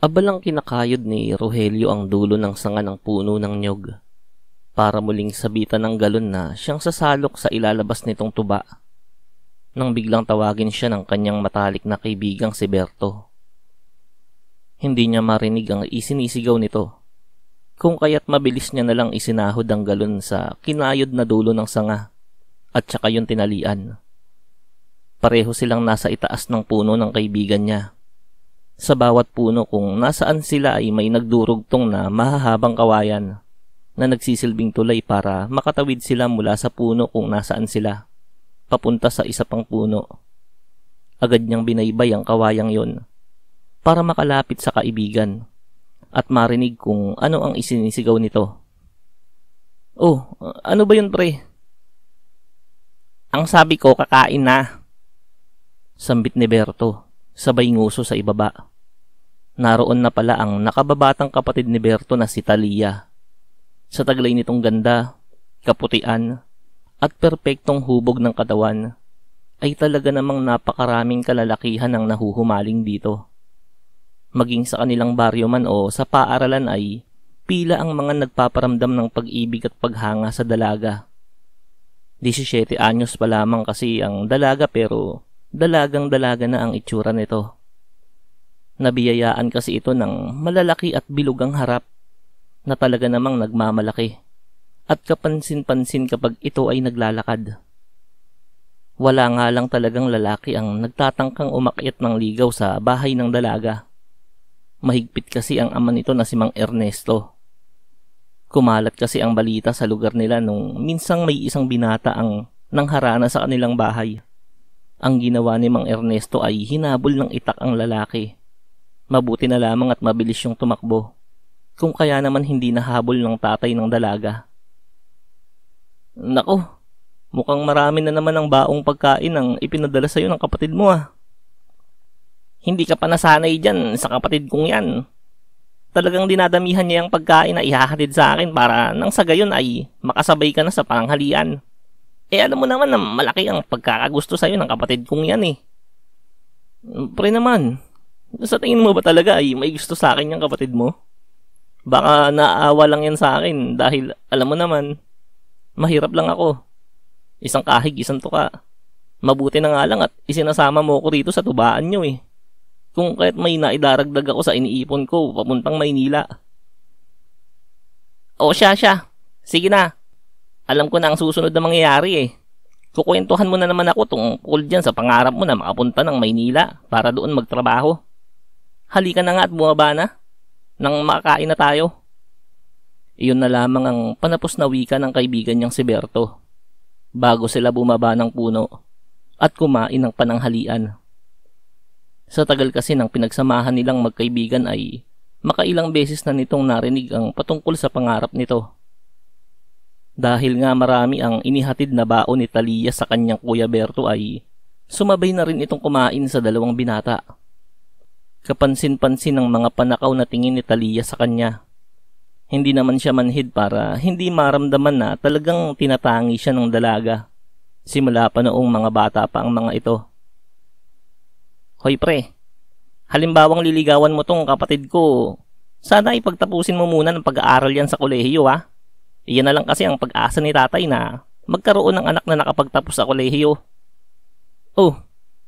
Abalang kinakayod ni Rogelio ang dulo ng sanga ng puno ng niyog para muling sabitan ng galon na siyang sasalok sa ilalabas nitong tuba nang biglang tawagin siya ng kanyang matalik na kaibigang si Berto. Hindi niya marinig ang isinisigaw nito, kung kaya't mabilis niya nalang isinahod ang galon sa kinayod na dulo ng sanga at saka yung tinalian. Pareho silang nasa itaas ng puno ng kaibigan niya. Sa bawat puno kung nasaan sila ay may nagdurugtong na mahahabang kawayan na nagsisilbing tulay para makatawid sila mula sa puno kung nasaan sila, papunta sa isa pang puno. Agad niyang binaybay ang kawayang yon para makalapit sa kaibigan at marinig kung ano ang isinisigaw nito. "Oh, ano ba yun, pre?" "Ang sabi ko, kakain na," sambit ni Berto, sabay nguso sa ibaba. Naroon na pala ang nakababatang kapatid ni Berto na si Talia. Sa taglay nitong ganda, kaputian, at perpektong hubog ng katawan, ay talaga namang napakaraming kalalakihan ang nahuhumaling dito. Maging sa kanilang baryo man o sa paaralan ay pila ang mga nagpaparamdam ng pag-ibig at paghanga sa dalaga. 17 anyos pa lamang kasi ang dalaga pero dalagang dalaga na ang itsura nito. Nabiyayaan kasi ito ng malalaki at bilugang harap na talaga namang nagmamalaki at kapansin-pansin kapag ito ay naglalakad. Wala nga lang talagang lalaki ang nagtatangkang umakyat ng ligaw sa bahay ng dalaga. Mahigpit kasi ang ama nito na si Mang Ernesto. Kumalat kasi ang balita sa lugar nila nung minsang may isang binata ang nangharana sa kanilang bahay. Ang ginawa ni Mang Ernesto ay hinabol ng itak ang lalaki. Mabuti na lamang at mabilis yung tumakbo, kung kaya naman hindi nahabol ng tatay ng dalaga. "Nako, mukhang marami na naman ang baong pagkain ang ipinadala sa'yo ng kapatid mo ah. Hindi ka pa nasanay dyan sa kapatid kong yan. Talagang dinadamihan niya ang pagkain na ihahatid sa akin para nang sa gayon ay makasabay ka na sa panghalian. Alam mo naman na malaki ang pagkakagusto sa'yo ng kapatid kong yan eh." "Pre naman, sa tingin mo ba talaga ay may gusto sa akin yung kapatid mo? Baka naaawa lang yan sa akin dahil alam mo naman, mahirap lang ako. Isang kahig, isang tuka. Mabuti na nga lang at isinasama mo ko rito sa tubaan nyo eh. Kung kahit may naidaragdag ako sa iniipon ko papuntang Maynila." "O siya. Sige na. Alam ko na ang susunod na mangyayari eh. Kukwentuhan mo na naman ako tungkol dyan sa pangarap mo na makapunta ng Maynila para doon magtrabaho. Halika na nga at bumaba na, nang makakain na tayo." Iyon na lamang ang panapos na wika ng kaibigan niyang si Berto, bago sila bumaba ng puno at kumain ng pananghalian. Sa tagal kasi ng pinagsamahan nilang magkaibigan ay makailang beses na nitong narinig ang patungkol sa pangarap nito. Dahil nga marami ang inihatid na baon ni Talia sa kanyang kuya Berto ay sumabay na rin itong kumain sa dalawang binata. Kapansin-pansin ng mga panakaw na tingin ni Talia sa kanya. Hindi naman siya manhid para hindi maramdaman na talagang tinatangi siya ng dalaga. Simula pa noong mga bata pa ang mga ito. "Hoy pre, halimbawang liligawan mo tong kapatid ko, sana ipagtapusin mo muna ng pag-aaral yan sa kolehiyo ha. Iyan na lang kasi ang pag-asa ni tatay na magkaroon ng anak na nakapagtapos sa kolehiyo." "Oh,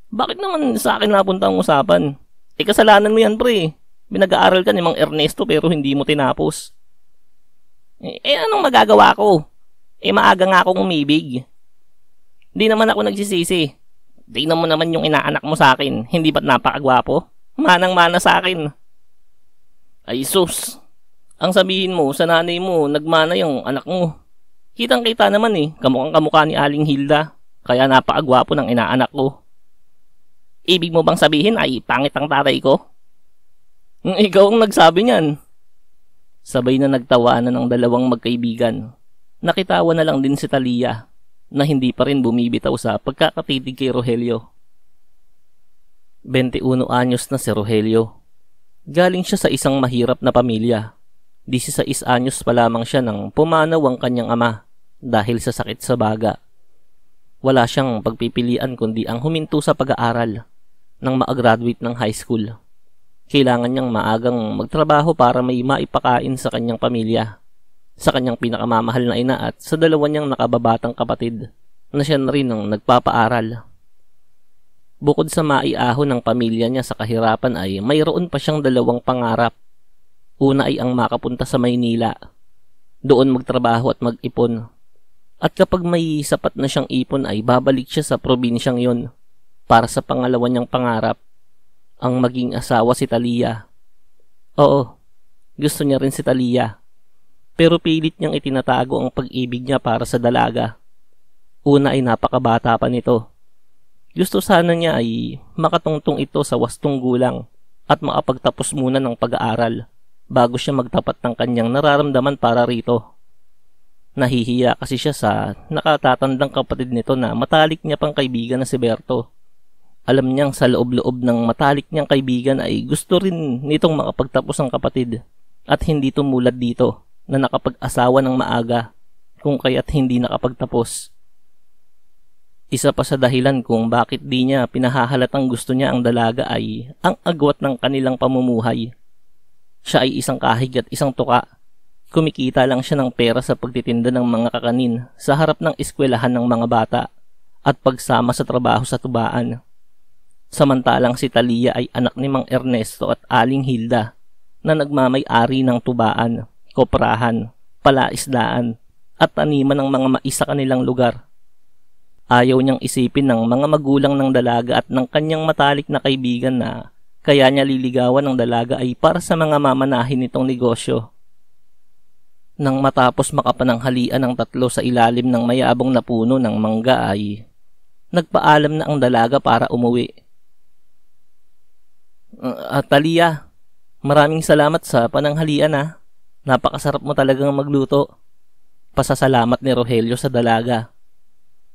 bakit naman sa akin napunta ang usapan? Kasalanan mo yan pre. Pinag-aaral ka ni Mang Ernesto pero hindi mo tinapos." Anong magagawa ko? Maaga nga akong umibig. Di naman ako nagsisisi. Tingnan mo naman yung inaanak mo sa akin. Hindi ba't napakagwapo? Manang-mana sa akin. Ay sus, ang sabihin mo sa nanay mo nagmana yung anak mo. Kitang-kita naman eh, kamukhang kamukha ni Aling Hilda. Kaya napakagwapo ng inaanak ko. Ibig mo bang sabihin ay pangit ang tatay ko? Ikaw ang nagsabi niyan. Sabay na nagtawanan ng dalawang magkaibigan. Nakitawa na lang din si Talia na hindi pa rin bumibitaw sa pagkakatitig kay Rogelio. 21 anyos na si Rogelio. Galing siya sa isang mahirap na pamilya. 16 anyos pa lamang siya nang pumanaw ang kanyang ama dahil sa sakit sa baga. Wala siyang pagpipilian kundi ang huminto sa pag-aaral nang ma-graduate ng high school. Kailangan niyang maagang magtrabaho para may maipakain sa kanyang pamilya, sa kanyang pinakamamahal na ina at sa dalawa niyang nakababatang kapatid na siya na rin ang nagpapaaral. Bukod sa maiahon ng pamilya niya sa kahirapan ay mayroon pa siyang dalawang pangarap. Una ay ang makapunta sa Maynila, doon magtrabaho at mag-ipon. At kapag may sapat na siyang ipon ay babalik siya sa probinsyang yon para sa pangalawa niyang pangarap, ang maging asawa si Talia. Oo, gusto niya rin si Talia, pero pilit niyang itinatago ang pag-ibig niya para sa dalaga. Una ay napakabata pa nito. Gusto sana niya ay makatungtong ito sa wastong gulang at makapagtapos muna ng pag-aaral bago siya magtapat ng kanyang nararamdaman para rito. Nahihiya kasi siya sa nakatatandang kapatid nito na matalik niya pang kaibigan na si Berto. Alam niyang sa loob-loob ng matalik niyang kaibigan ay gusto rin nitong makapagtapos ang kapatid at hindi tumulad dito na nakapag-asawa ng maaga kung kaya't hindi nakapagtapos. Isa pa sa dahilan kung bakit di niya pinahahalatang gusto niya ang dalaga ay ang agwat ng kanilang pamumuhay. Siya ay isang kahig at isang tuka. Kumikita lang siya ng pera sa pagtitinda ng mga kakanin sa harap ng eskwelahan ng mga bata at pagsama sa trabaho sa tubaan. Samantalang si Talia ay anak ni Mang Ernesto at Aling Hilda na nagmamay-ari ng tubaan, koprahan, palaisdaan at taniman ng mga mais sa kanilang lugar. Ayaw niyang isipin ng mga magulang ng dalaga at ng kanyang matalik na kaibigan na kaya niya liligawan ng dalaga ay para sa mga mamanahin nitong negosyo. Nang matapos makapananghalian ng tatlo sa ilalim ng mayabong na puno ng mangga ay nagpaalam na ang dalaga para umuwi. Talia, maraming salamat sa pananghalian ha. Napakasarap mo talagang magluto. Pasasalamat ni Rogelio sa dalaga.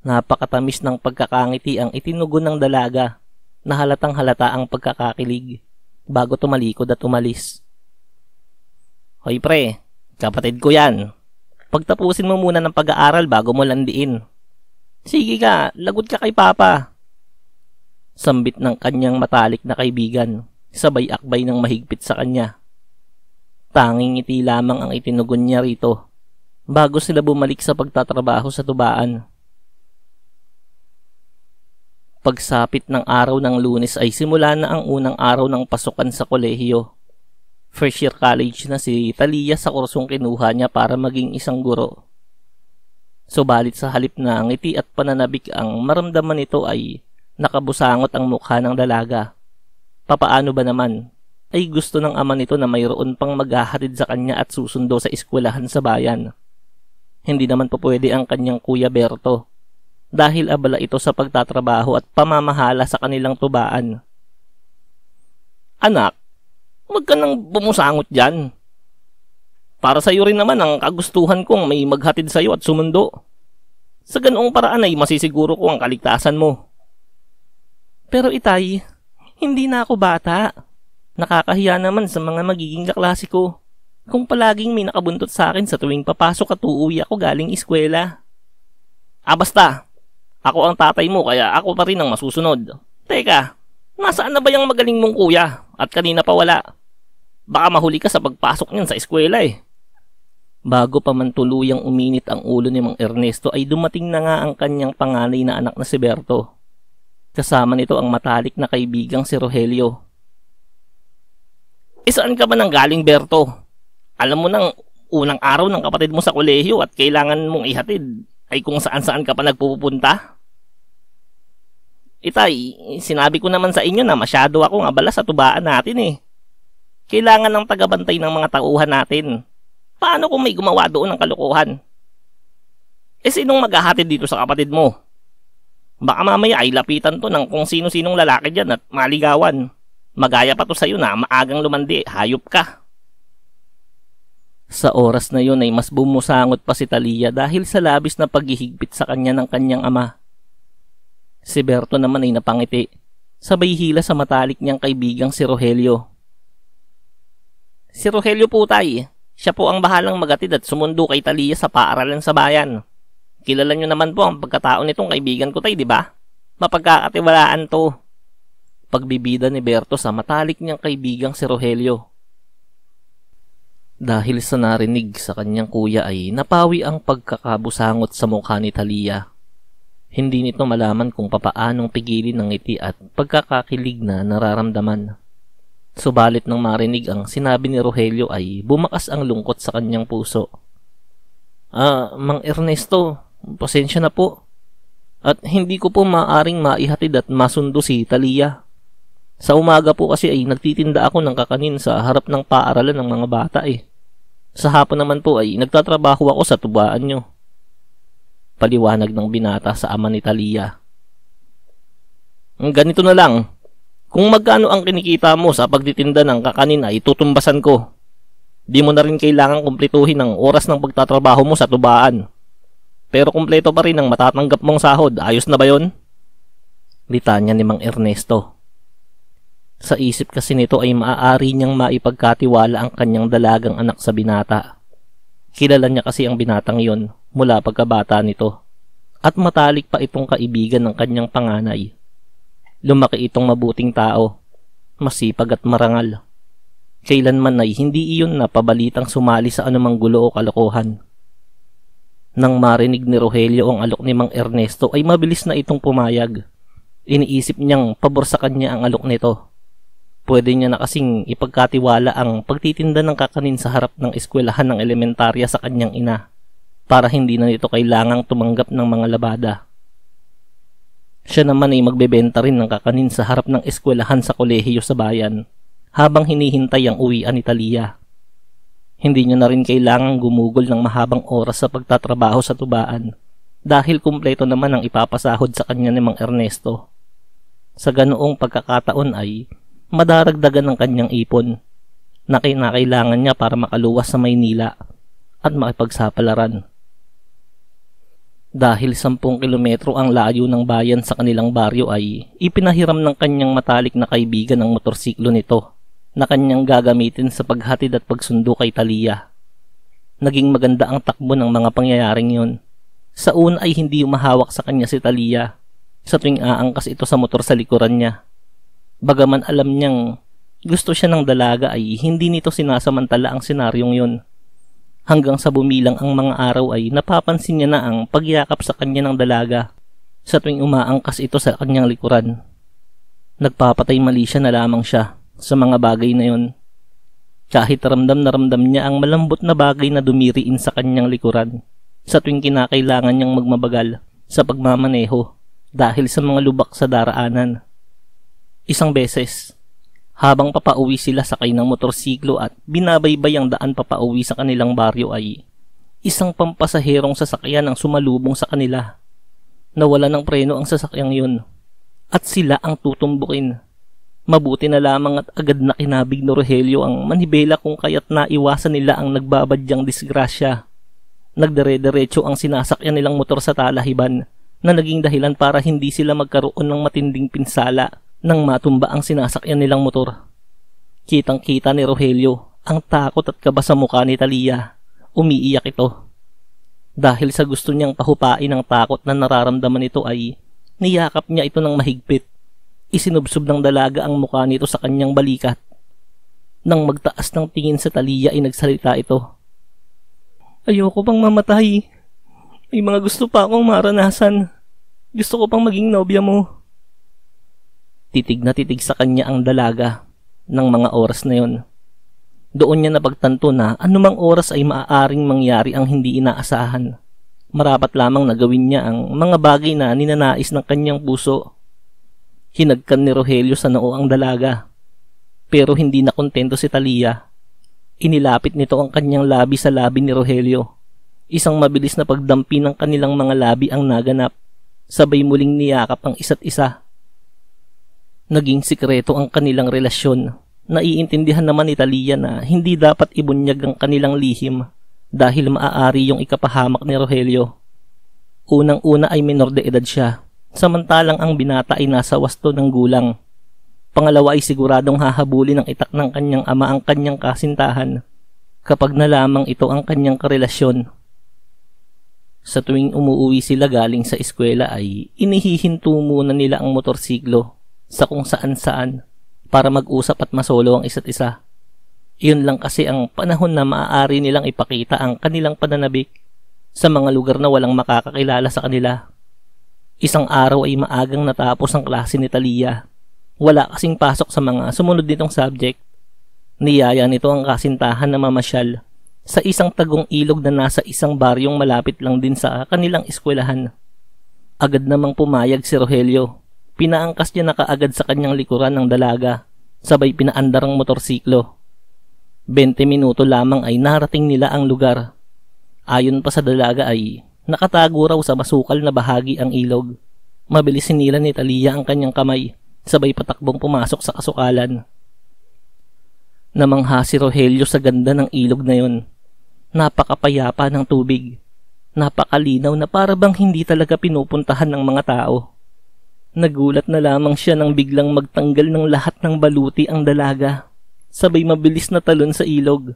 Napakatamis ng pagkakangiti ang itinugon ng dalaga na halatang halata ang pagkakakilig bago tumalikod at umalis. Hoy pre, kapatid ko yan. Pagtapusin mo muna ng pag-aaral bago mo landiin. Sige ka, lagot ka kay Papa. Sambit ng kanyang matalik na kaibigan, sabay akbay ng mahigpit sa kanya. Tanging ngiti lamang ang itinugon niya rito, bago sila bumalik sa pagtatrabaho sa tubaan. Pagsapit ng araw ng Lunes ay simula na ang unang araw ng pasukan sa kolehiyo. First year college na si Talia sa kursong kinuha niya para maging isang guro. Subalit sa halip na ngiti at pananabik ang maramdaman nito ay nakabusangot ang mukha ng dalaga. Papaano ba naman? Ay gusto ng ama nito na mayroon pang maghahatid sa kanya at susundo sa eskwelahan sa bayan. Hindi naman po pwede ang kanyang kuya Berto dahil abala ito sa pagtatrabaho at pamamahala sa kanilang tubaan. Anak, huwag ka nang bumusangot dyan. Para sa iyo rin naman ang kagustuhan kong may maghatid sa iyo at sumundo. Sa ganoong paraan ay masisiguro ko ang kaligtasan mo. Pero itay, hindi na ako bata. Nakakahiya naman sa mga magiging kaklase ko kung palaging may nakabuntot sa akin sa tuwing papasok at uuwi ako galing eskwela. Basta, ako ang tatay mo kaya ako pa rin ang masusunod. Teka, nasaan na ba yung magaling mong kuya at kanina pa wala? Baka mahuli ka sa pagpasok niyan sa eskwela eh. Bago pa man tuluyang uminit ang ulo ni Mang Ernesto ay dumating na nga ang kanyang panganay na anak na si Berto. Kasama nito ang matalik na kaibigang si Rogelio. Saan ka ba nang galing, Berto? Alam mo nang unang araw ng kapatid mo sa kolehiyo at kailangan mong ihatid ay kung saan-saan ka pa nagpupunta? Itay, sinabi ko naman sa inyo na masyado akong abala sa tubaan natin eh. Kailangan ng tagabantay ng mga tauhan natin. Paano kung may gumawa doon ng kalokohan? Sinong maghahatid dito sa kapatid mo? Baka mamaya ay lapitan to ng kung sino-sinong lalaki dyan at maligawan. Magaya pa to sa'yo na maagang lumandi, hayop ka. Sa oras na yun ay mas bumusangot pa si Talia dahil sa labis na paghihigpit sa kanya ng kanyang ama. Si Berto naman ay napangiti, sabay hila sa matalik niyang kaibigang si Rogelio. Si Rogelio po tay, siya po ang bahalang magatid at sumundo kay Talia sa paaralan sa bayan. Kilala nyo naman po ang pagkatao nitong kaibigan ko tay, di ba? Mapagkakatiwalaan to. pagbibida ni Berto sa matalik niyang kaibigang si Rogelio. Dahil sa narinig sa kanyang kuya ay napawi ang pagkakabusangot sa mukha ni Talia. Hindi nito malaman kung papaanong pigilin ng ngiti at pagkakakilig na nararamdaman. Subalit nang marinig ang sinabi ni Rogelio ay bumakas ang lungkot sa kanyang puso. Mang Ernesto, pasensya na po. At hindi ko po maaring maihatid at masundo si Talia. Sa umaga po kasi ay nagtitinda ako ng kakanin sa harap ng paaralan ng mga bata eh. Sa hapon naman po ay nagtatrabaho ako sa tubaan nyo. Paliwanag ng binata sa ama ni Talia. Ganito na lang. Kung magkano ang kinikita mo sa pagtitinda ng kakanin ay tutumbasan ko. Di mo na rin kailangang kumpletuhin ang oras ng pagtatrabaho mo sa tubaan. Pero kumpleto pa rin ang matatanggap mong sahod. Ayos na ba yon? Litanya ni Mang Ernesto. Sa isip kasi nito ay maaari niyang maipagkatiwala ang kanyang dalagang anak sa binata. Kilala niya kasi ang binatang iyon mula pagkabata nito. At matalik pa itong kaibigan ng kanyang panganay. Lumaki itong mabuting tao, masipag at marangal. Kailanman ay hindi iyon na pabalitang sumali sa anumang gulo o kalokohan. Nang marinig ni Rogelio ang alok ni Mang Ernesto ay mabilis na itong pumayag. Iniisip niyang pabor sa kanya ang alok nito. Pwede niya na kasing ipagkatiwala ang pagtitinda ng kakanin sa harap ng eskwelahan ng elementarya sa kanyang ina para hindi na nito kailangang tumanggap ng mga labada. Siya naman ay magbebenta rin ng kakanin sa harap ng eskwelahan sa kolehiyo sa bayan habang hinihintay ang uwian ni Talia. Hindi niya na rin kailangang gumugol ng mahabang oras sa pagtatrabaho sa tubaan dahil kumpleto naman ang ipapasahod sa kanya ni Mang Ernesto. Sa ganoong pagkakataon ay madaragdagan ng kanyang ipon na kinakailangan niya para makaluwas sa Maynila at makipagsapalaran. Dahil 10 kilometro ang layo ng bayan sa kanilang baryo ay ipinahiram ng kanyang matalik na kaibigan ng motorsiklo nito na kanyang gagamitin sa paghatid at pagsundo kay Talia. Naging maganda ang takbo ng mga pangyayaring yon. Sa una ay hindi umahawak sa kanya si Talia sa tuwing aangkas ito sa motor sa likuran niya. Bagaman alam niyang gusto siya ng dalaga ay hindi nito sinasamantala ang senaryong yon. Hanggang sa bumilang ang mga araw ay napapansin niya na ang pagyakap sa kanya ng dalaga sa tuwing umaangkas ito sa kanyang likuran. Nagpapatay mali siya na lamang siya sa mga bagay na yon. Kahit ramdam na ramdam niya ang malambot na bagay na dumiriin sa kanyang likuran sa tuwing kinakailangan niyang magmabagal sa pagmamaneho dahil sa mga lubak sa daraanan. Isang beses, habang papauwi sila sakay ng motorsiklo at binabaybay ang daan papauwi sa kanilang baryo ay isang pampasaherong sasakyan ang sumalubong sa kanila. Nawala ng preno ang sasakyang yun at sila ang tutumbukin. Mabuti na lamang at agad na kinabig ni Rogelio ang manibela kung kaya't naiwasan nila ang nagbabadyang disgrasya. Nagdire-diretso ang sinasakyan nilang motor sa talahiban na naging dahilan para hindi sila magkaroon ng matinding pinsala nang matumba ang sinasakyan nilang motor. Kitang-kita ni Rogelio ang takot at kaba sa mukha ni Talia. Umiiyak ito. Dahil sa gusto niyang pahupain ang takot na nararamdaman nito ay niyakap niya ito ng mahigpit. Isinubsob ng dalaga ang mukha nito sa kanyang balikat. Nang magtaas ng tingin sa Talia ay nagsalita ito. Ayoko pang mamatay. May mga gusto pa akong maranasan. Gusto ko pang maging nobya mo. Titig na titig sa kanya ang dalaga ng mga oras na yon. Doon niya napagtanto na anumang oras ay maaaring mangyari ang hindi inaasahan. Marapat lamang na gawin niya ang mga bagay na ninanais ng kanyang puso. Hinagkan ni Rogelio sa noo ang dalaga. Pero hindi na kontento si Talia. Inilapit nito ang kanyang labi sa labi ni Rogelio. Isang mabilis na pagdampi ng kanilang mga labi ang naganap. Sabay muling niyakap ang isa't isa. Naging sikreto ang kanilang relasyon. Naiintindihan naman ni Talia na hindi dapat ibunyag ang kanilang lihim dahil maaari yung ikapahamak ni Rogelio. Unang-una ay menor de edad siya, samantalang ang binata ay nasa wasto ng gulang. Pangalawa ay siguradong hahabulin ng itak ng kanyang ama ang kanyang kasintahan kapag nalamang ito ang kanyang karelasyon. Sa tuwing umuwi sila galing sa eskwela ay inihihinto muna nila ang motorsiklo sa kung saan-saan para mag-usap at masolo ang isa't isa. Iyon lang kasi ang panahon na maaari nilang ipakita ang kanilang pananabik sa mga lugar na walang makakakilala sa kanila. Isang araw ay maagang natapos ang klase ni Talia. Wala kasing pasok sa mga sumunod nitong subject. Niyaya nito ang kasintahan na mamasyal sa isang tagong ilog na nasa isang baryong malapit lang din sa kanilang eskwelahan. Agad namang pumayag si Rogelio. Pinaangkas niya na kaagad sa kanyang likuran ng dalaga, sabay pinaandar ang motorsiklo. 20 minuto lamang ay narating nila ang lugar. Ayon pa sa dalaga ay nakatago raw sa masukal na bahagi ang ilog. Mabilis sinila ni Talia ang kanyang kamay, sabay patakbong pumasok sa kasukalan. Namangha si Rogelio sa ganda ng ilog na yon. Napakapayapa ng tubig. Napakalinaw na para bang hindi talaga pinupuntahan ng mga tao. Nagulat na lamang siya nang biglang magtanggal ng lahat ng baluti ang dalaga. Sabay mabilis na talon sa ilog.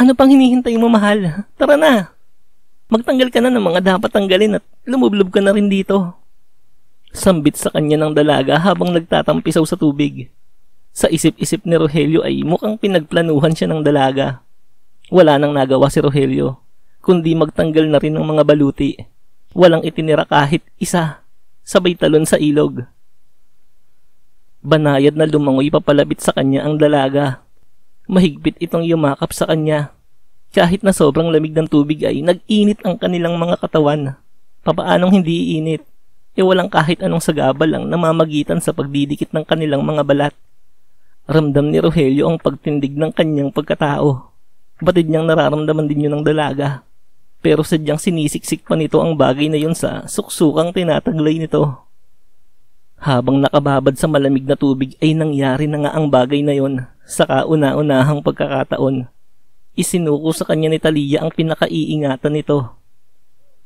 Ano pang hinihintay mo, mahal? Tara na! Magtanggal ka na ng mga dapat tanggalin at lumublob ka na rin dito. Sambit sa kanya ng dalaga habang nagtatampisaw sa tubig. Sa isip-isip ni Rogelio ay mukhang pinagplanuhan siya ng dalaga. Wala nang nagawa si Rogelio, kundi magtanggal na rin ng mga baluti. Walang itinira kahit isa. Sabay talon sa ilog. Banayad na lumangoy papalapit sa kanya ang dalaga. Mahigpit itong yumakap sa kanya. Kahit na sobrang lamig ng tubig ay nag-init ang kanilang mga katawan. Papaanong hindi iinit? Walang kahit anong sagabal ang namamagitan sa pagdidikit ng kanilang mga balat. Ramdam ni Rogelio ang pagtindig ng kanyang pagkatao. Batid niyang nararamdaman din yun ng dalaga. Pero sadyang sinisiksik pa nito ang bagay na yun sa suksukang tinataglay nito. Habang nakababad sa malamig na tubig ay nangyari na nga ang bagay na yun sa kauna-unahang pagkakataon. Isinuko sa kanya ni Talia ang pinakaiingatan nito.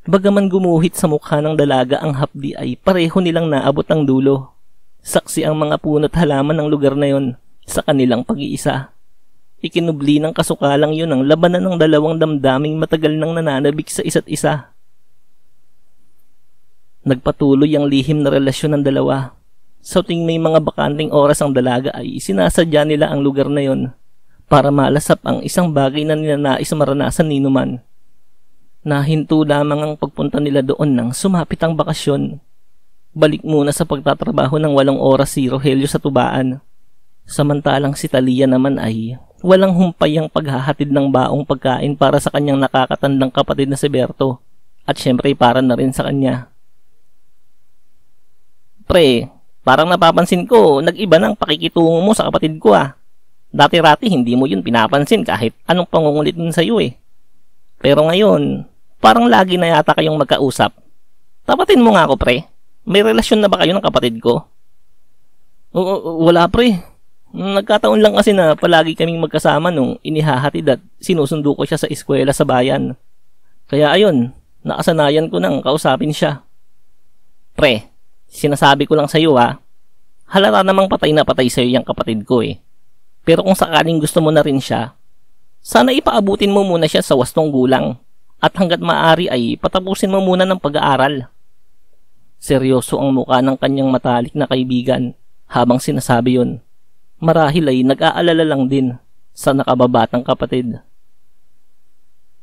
Bagaman gumuhit sa mukha ng dalaga ang hapdi ay pareho nilang naabot ang dulo. Saksi ang mga puno't halaman ng lugar na yon sa kanilang pag-iisa. Ikinubli ng kasukalang yun ang labanan ng dalawang damdaming matagal nang nananabik sa isa't isa. Nagpatuloy ang lihim na relasyon ng dalawa. Sa tuwing may mga bakanting oras ang dalaga ay sinasadya nila ang lugar na yon para malasap ang isang bagay na ninanais maranasan ni Numan. Nahinto lamang ang pagpunta nila doon nang sumapit ang bakasyon. Balik muna sa pagtatrabaho ng 8 oras si Rogelio sa tubaan. Samantalang si Talia naman ay walang humpay ang paghahatid ng baong pagkain para sa kanyang nakakatandang kapatid na si Berto at syempre para na rin sa kanya. Pre, parang napapansin ko nag-iba ng pakikitungo mo sa kapatid ko ah. Dati-rati hindi mo yun pinapansin kahit anong pangungulit nun sa'yo eh. Pero ngayon, parang lagi na yata kayong magkausap. Tapatin mo nga ako pre. May relasyon na ba kayo ng kapatid ko? Wala pre. Nagkataon lang kasi na palagi kaming magkasama nung inihahatid at sinusundo ko siya sa eskwela sa bayan. Kaya ayun, nakasanayan ko nang kausapin siya. Pre, sinasabi ko lang sa'yo ha. Halata namang patay na patay sa'yo yung kapatid ko eh. Pero kung sakaling gusto mo na rin siya, sana ipaabutin mo muna siya sa 8 gulang at hanggat maaari ay patapusin mo muna ng pag-aaral. Seryoso ang mukha ng kanyang matalik na kaibigan habang sinasabi yun. Marahil ay nag-aalala lang din sa nakababatang kapatid.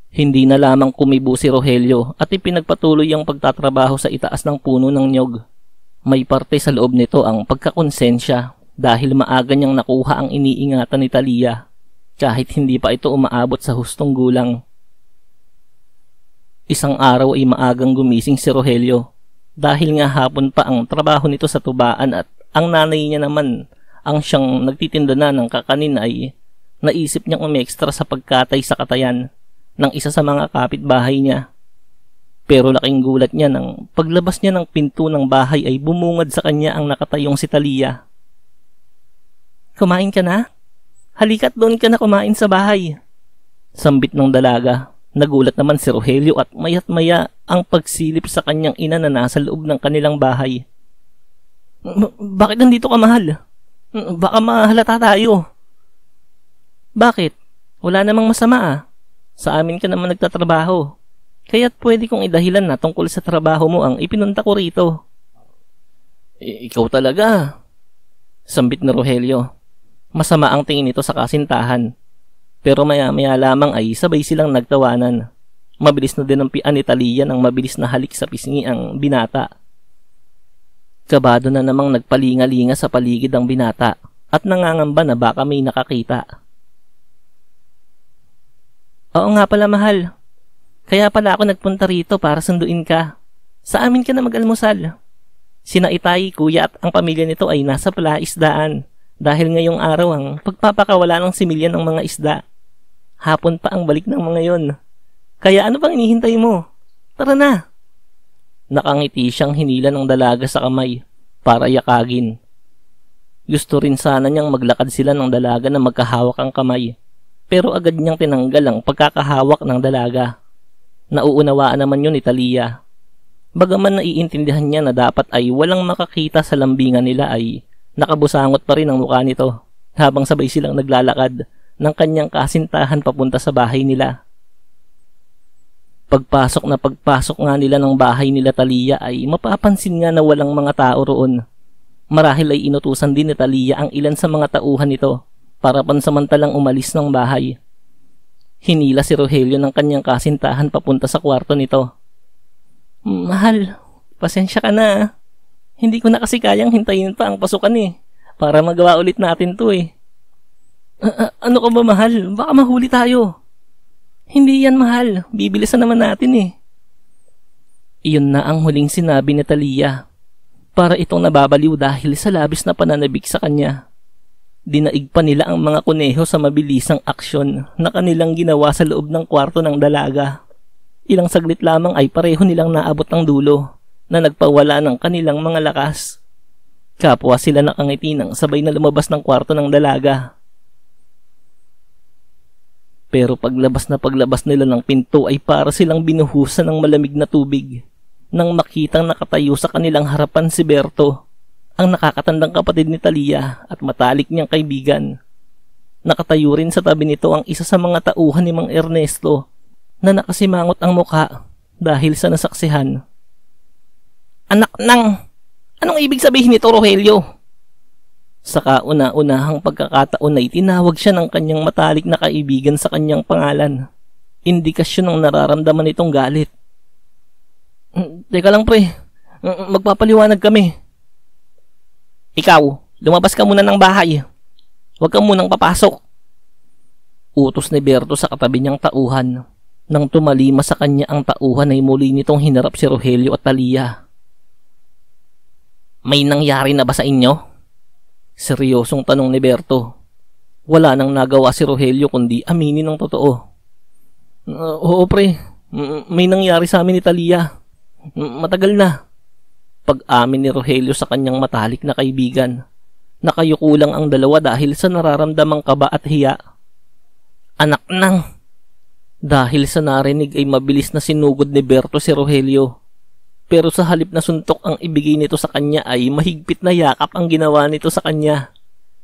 Hindi na lamang kumibo si Rogelio at ipinagpatuloy ang pagtatrabaho sa itaas ng puno ng niyog. May parte sa loob nito ang pagkakonsensya dahil maaga niyang nakuha ang iniingatan ni Talia kahit hindi pa ito umaabot sa hustong gulang. Isang araw ay maagang gumising si Rogelio dahil nga hapon pa ang trabaho nito sa tubaan at ang nanay niya naman ang siyang nagtitinda na ng kakanin ay naisip niyang umekstra sa pagkatay sa katayan ng isa sa mga kapitbahay niya. Pero laking gulat niya nang paglabas niya ng pinto ng bahay ay bumungad sa kanya ang nakatayong si Talia. Kumain ka na? Halika't doon ka na kumain sa bahay. Sambit ng dalaga. Nagulat naman si Rogelio at maya't maya ang pagsilip sa kanyang ina na nasa loob ng kanilang bahay. Bakit nandito ka, mahal? Baka mahalata tayo. Bakit? Wala namang masama ah. Sa amin ka naman nagtatrabaho. Kaya't pwede kong idahilan na tungkol sa trabaho mo ang ipinunta ko rito. Ikaw talaga. Sambit ni Rogelio. Masama ang tingin nito sa kasintahan. Pero maya-maya lamang ay sabay silang nagtawanan. Mabilis na dinampian ni Talia ng mabilis na halik sa pisngi ang binata. Kabado na namang nagpalinga-linga sa paligid ang binata at nangangamba na baka may nakakita. Oo nga pala, mahal. Kaya pala ako nagpunta rito para sunduin ka. Sa amin ka na mag-almusal. Sina Itay, kuya at ang pamilya nito ay nasa palaisdaan dahil ngayong araw ang pagpapakawala ng similya ng mga isda. Hapon pa ang balik ng mga yon. Kaya ano bang inihintay mo? Tara na. Nakangiti siyang hinila ng dalaga sa kamay para yakagin. Gusto rin sana niyang maglakad sila ng dalaga na magkahawak ang kamay. Pero agad niyang tinanggal ang pagkakahawak ng dalaga. Nauunawaan naman yun ni Talia. Bagaman naiintindihan niya na dapat ay walang makakita sa lambingan nila ay nakabusangot pa rin ang mukha nito habang sabay silang naglalakad ng kanyang kasintahan papunta sa bahay nila. Pagpasok nga nila ng bahay nila Talia ay mapapansin nga na walang mga tao roon. Marahil ay inutusan din ni Talia ang ilan sa mga tauhan nito para pansamantalang umalis ng bahay. Hinila si Rogelio ng kanyang kasintahan papunta sa kwarto nito. Mahal, pasensya ka na. Hindi ko na kasi kayang hintayin pa ang pasukan para magawa ulit natin to Ano ka ba, mahal? Baka mahuli tayo. Hindi yan, mahal. Bibilisan naman natin Iyon na ang huling sinabi ni Talia. Para itong nababaliw dahil sa labis na pananabik sa kanya. Dinaig pa nila ang mga kuneho sa mabilisang aksyon na kanilang ginawa sa loob ng kwarto ng dalaga. Ilang saglit lamang ay pareho nilang naabot ang dulo na nagpawala ng kanilang mga lakas. Kapwa sila nakangiti nang sabay na lumabas ng kwarto ng dalaga. Pero paglabas nila ng pinto ay para silang binuhusan ng malamig na tubig nang makitang nakatayo sa kanilang harapan si Berto, ang nakakatandang kapatid ni Talia at matalik niyang kaibigan. Nakatayo rin sa tabi nito ang isa sa mga tauhan ni Mang Ernesto na nakasimangot ang mukha dahil sa nasaksihan. Anak nang! Anong ibig sabihin nito, Rogelio? Sa kauna-unahang pagkakataon ay tinawag siya ng kanyang matalik na kaibigan sa kanyang pangalan. Indikasyon ng nararamdaman nitong galit. Teka lang, pre. Magpapaliwanag kami. Ikaw, lumabas ka muna ng bahay. Huwag ka munang papasok. Utos ni Berto sa katabi niyang tauhan. Nang tumalima sa kanya ang tauhan ay muli nitong hinarap si Rogelio at Talia. May nangyari na ba sa inyo? Seryosong tanong ni Berto. Wala nang nagawa si Rogelio kundi aminin ng totoo. Oo, pre. May nangyari sa amin ni Talia. Matagal na. Pag-amin ni Rogelio sa kanyang matalik na kaibigan. Nakayuko lang ang dalawa dahil sa nararamdamang kaba at hiya. Anak nang! Dahil sa narinig ay mabilis na sinugod ni Berto si Rogelio. Pero sa halip na suntok ang ibigay nito sa kanya ay mahigpit na yakap ang ginawa nito sa kanya.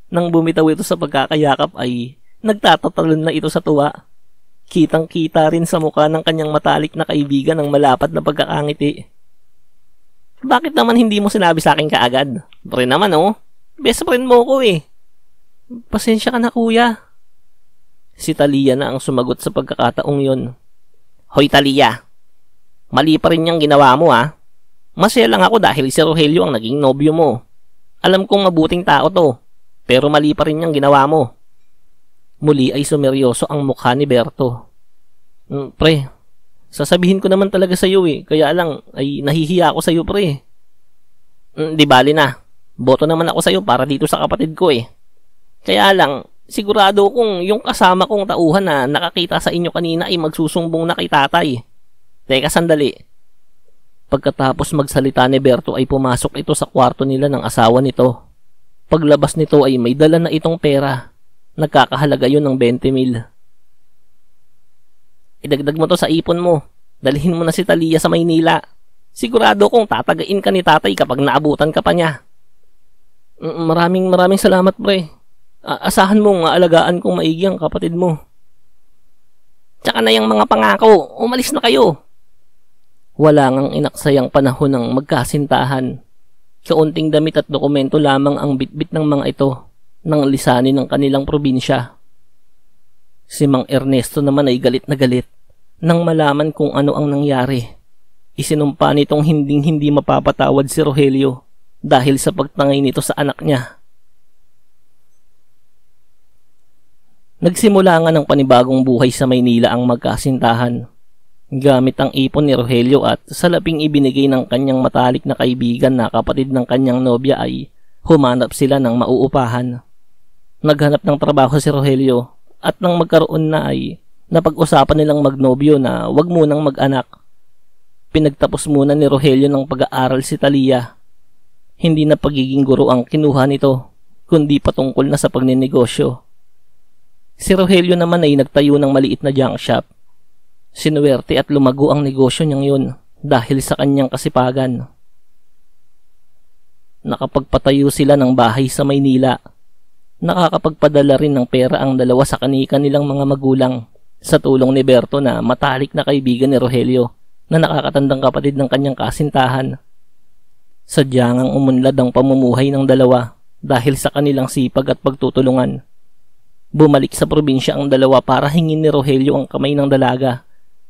Nang bumitaw ito sa pagkakayakap ay nagtatatalon na ito sa tuwa. Kitang-kita rin sa mukha ng kanyang matalik na kaibigan ang malapad na pagkakangiti. Bakit naman hindi mo sinabi sa akin kaagad? Pre naman best friend mo ko Pasensya ka na, kuya. Si Talia na ang sumagot sa pagkakataong yon. Hoy Talia, mali pa rin yung ginawa mo Masaya lang ako dahil si Rogelio ang naging nobyo mo. Alam kong mabuting tao to, pero mali pa rin yung ginawa mo. Muli ay sumeryoso ang mukha ni Berto. Pre, sasabihin ko naman talaga sa iyo kaya lang ay nahihiya ako sa iyo, pre. Di bali na, boto naman ako sa iyo para dito sa kapatid ko Kaya lang, sigurado kong yung kasama kong tauhan na nakakita sa inyo kanina ay magsusumbong na kay tatay. Teka sandali. Pagkatapos magsalita ni Berto ay pumasok ito sa kwarto nila ng asawa nito. Paglabas nito ay may dala na itong pera. Nagkakahalaga yun ng 20,000. Idagdag mo to sa ipon mo. Dalhin mo na si Talia sa Maynila. Sigurado kong tatagain ka ni tatay kapag naabutan ka pa niya. Maraming salamat, pre. Asahan mong aalagaan kong maigi ang kapatid mo. Tsaka na yung mga pangako, umalis na kayo. Wala ngang inaksayang panahon ng magkasintahan. Kaunting damit at dokumento lamang ang bitbit ng mga ito nang lisanin ng kanilang probinsya. Si Mang Ernesto naman ay galit na galit nang malaman kung ano ang nangyari. Isinumpa nitong hindi mapapatawad si Rogelio dahil sa pagtangay nito sa anak niya. Nagsimula nga ng panibagong buhay sa Maynila ang magkasintahan. Gamit ang ipon ni Rogelio at salaping ibinigay ng kanyang matalik na kaibigan na kapatid ng kanyang nobya ay humanap sila ng mauupahan. Naghanap ng trabaho si Rogelio at nang magkaroon na ay napag-usapan nilang magnobyo na wag munang mag-anak. Pinagtapos muna ni Rogelio ng pag-aaral si Talia. Hindi na pagiging guro ang kinuha nito, kundi patungkol na sa pagninegosyo. Si Rogelio naman ay nagtayo ng maliit na junk shop. Sinuwerte at lumago ang negosyo niyang yun dahil sa kanyang kasipagan. Nakapagpatayo sila ng bahay sa Maynila. Nakakapagpadala rin ng pera ang dalawa sa kanilang mga magulang sa tulong ni Berto na matalik na kaibigan ni Rogelio na nakakatandang kapatid ng kanyang kasintahan. Sadyang ang umunlad ang pamumuhay ng dalawa dahil sa kanilang sipag at pagtutulungan. Bumalik sa probinsya ang dalawa para hingin ni Rogelio ang kamay ng dalaga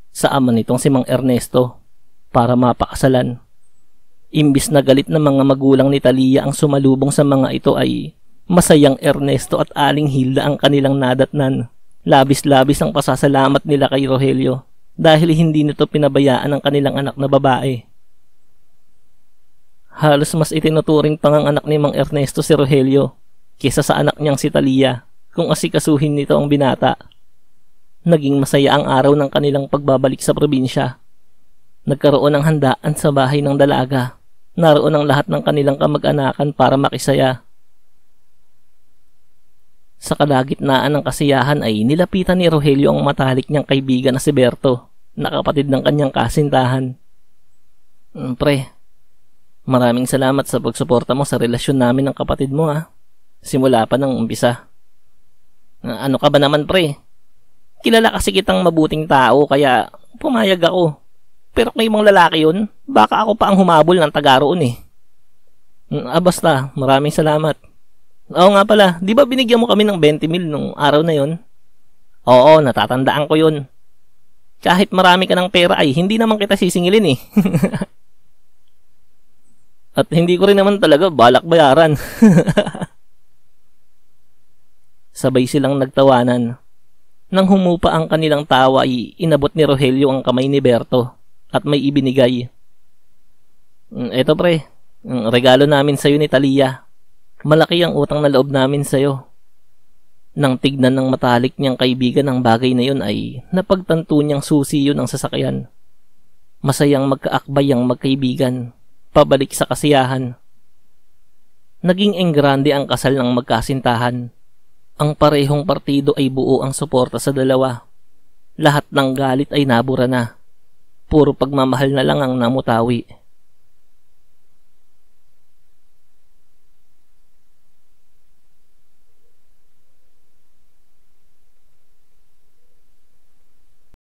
sa ama nitong si Mang Ernesto para mapakasalan. Imbis na galit ng mga magulang ni Talia ang sumalubong sa mga ito ay masayang Ernesto at Aling Hilda ang kanilang nadatnan. Labis-labis ang pasasalamat nila kay Rogelio dahil hindi nito pinabayaan ang kanilang anak na babae. Halos mas itinuturing pang ang anak ni Mang Ernesto si Rogelio kesa sa anak niyang si Talia kung asikasuhin nito ang binata. Naging masaya ang araw ng kanilang pagbabalik sa probinsya. Nagkaroon ng handaan sa bahay ng dalaga. Naroon ang lahat ng kanilang kamag-anakan para makisaya. Sa kalagitnaan ng kasiyahan ay nilapitan ni Rogelio ang matalik niyang kaibigan na si Berto, na kapatid ng kanyang kasintahan. Pre, maraming salamat sa pagsuporta mo sa relasyon namin ng kapatid mo ha. Simula pa ng umpisa. Ano ka ba naman pre? Kilala kasi kitang mabuting tao kaya pumayag ako. Pero kung ibang lalaki yun, baka ako pa ang humabol ng taga roon eh. Basta, maraming salamat. Oo nga pala, di ba binigyan mo kami ng 20 mil nung araw na yon? Oo, natatandaan ko yun. Kahit marami ka ng pera ay hindi naman kita sisingilin eh. At hindi ko rin naman talaga balak bayaran. Sabay silang nagtawanan. Nang humupa ang kanilang tawa ay inabot ni Rogelio ang kamay ni Berto at may ibinigay. Eto pre, ang regalo namin sa'yo ni Talia. Malaki ang utang na loob namin sa'yo. Nang tignan ng matalik niyang kaibigan ang bagay na yun ay napagtanto niyang susi yun ang sasakyan. Masayang magkaakbay ang magkaibigan, pabalik sa kasiyahan. Naging enggrande ang kasal ng magkasintahan. Ang parehong partido ay buo ang suporta sa dalawa. Lahat ng galit ay nabura na. Puro pagmamahal na lang ang namutawi.